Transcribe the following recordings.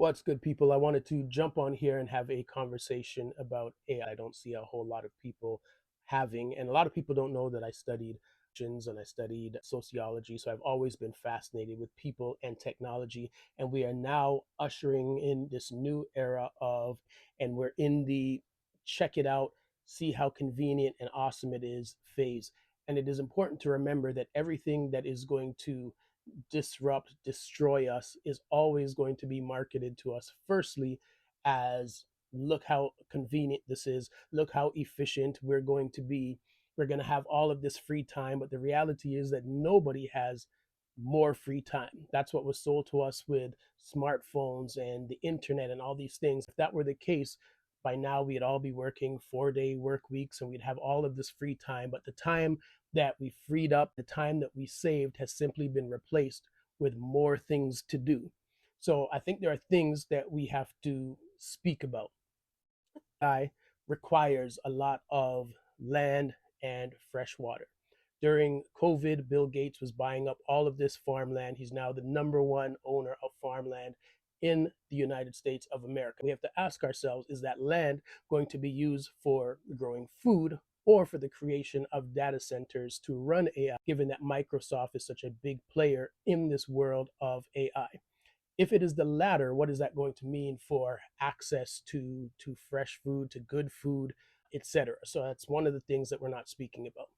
What's good, people? I wanted to jump on here and have a conversation about AI. I don't see a whole lot of people having, and a lot of people don't know that I studied and I studied sociology. So I've always been fascinated with people and technology. And we are now ushering in this new era of, and we're in the check it out, see how convenient and awesome it is phase. And it is important to remember that everything that is going to disrupt, destroy us is always going to be marketed to us, firstly, as look how convenient this is, look how efficient we're going to be. We're going to have all of this free time. But the reality is that nobody has more free time. That's what was sold to us with smartphones and the internet and all these things. If that were the case, by now we'd all be working 4-day work weeks and we'd have all of this free time. But the time that we freed up, the time that we saved, has simply been replaced with more things to do. So I think there are things that we have to speak about. AI requires a lot of land and fresh water. During COVID, Bill Gates was buying up all of this farmland. He's now the number one owner of farmland in the United States of America. We have to ask ourselves, is that land going to be used for growing food or for the creation of data centers to run AI, given that Microsoft is such a big player in this world of AI? If it is the latter, what is that going to mean for access to fresh food, to good food, etc.? So that's one of the things that we're not speaking about.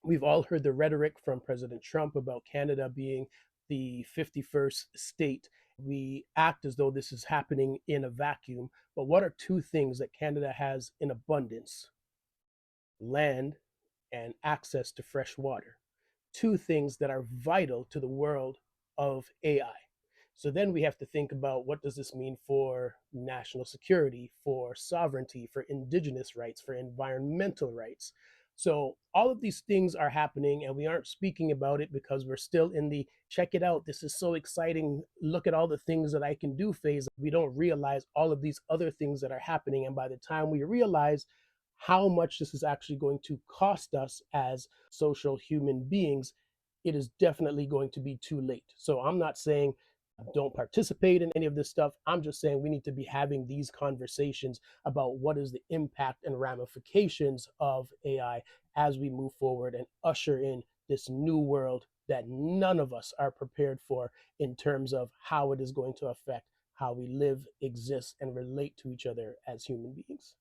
We've all heard the rhetoric from President Trump about Canada being the 51st state. We act as though this is happening in a vacuum. But what are two things that Canada has in abundance? Land and access to fresh water. Two things that are vital to the world of AI. So then we have to think about, what does this mean for national security, for sovereignty, for indigenous rights, for environmental rights? So all of these things are happening and we aren't speaking about it because we're still in the check it out, this is so exciting, look at all the things that I can do phase. We don't realize all of these other things that are happening. And by the time we realize how much this is actually going to cost us as social human beings, it is definitely going to be too late. So I'm not saying don't participate in any of this stuff. I'm just saying we need to be having these conversations about what is the impact and ramifications of AI as we move forward and usher in this new world that none of us are prepared for, in terms of how it is going to affect how we live, exist, and relate to each other as human beings.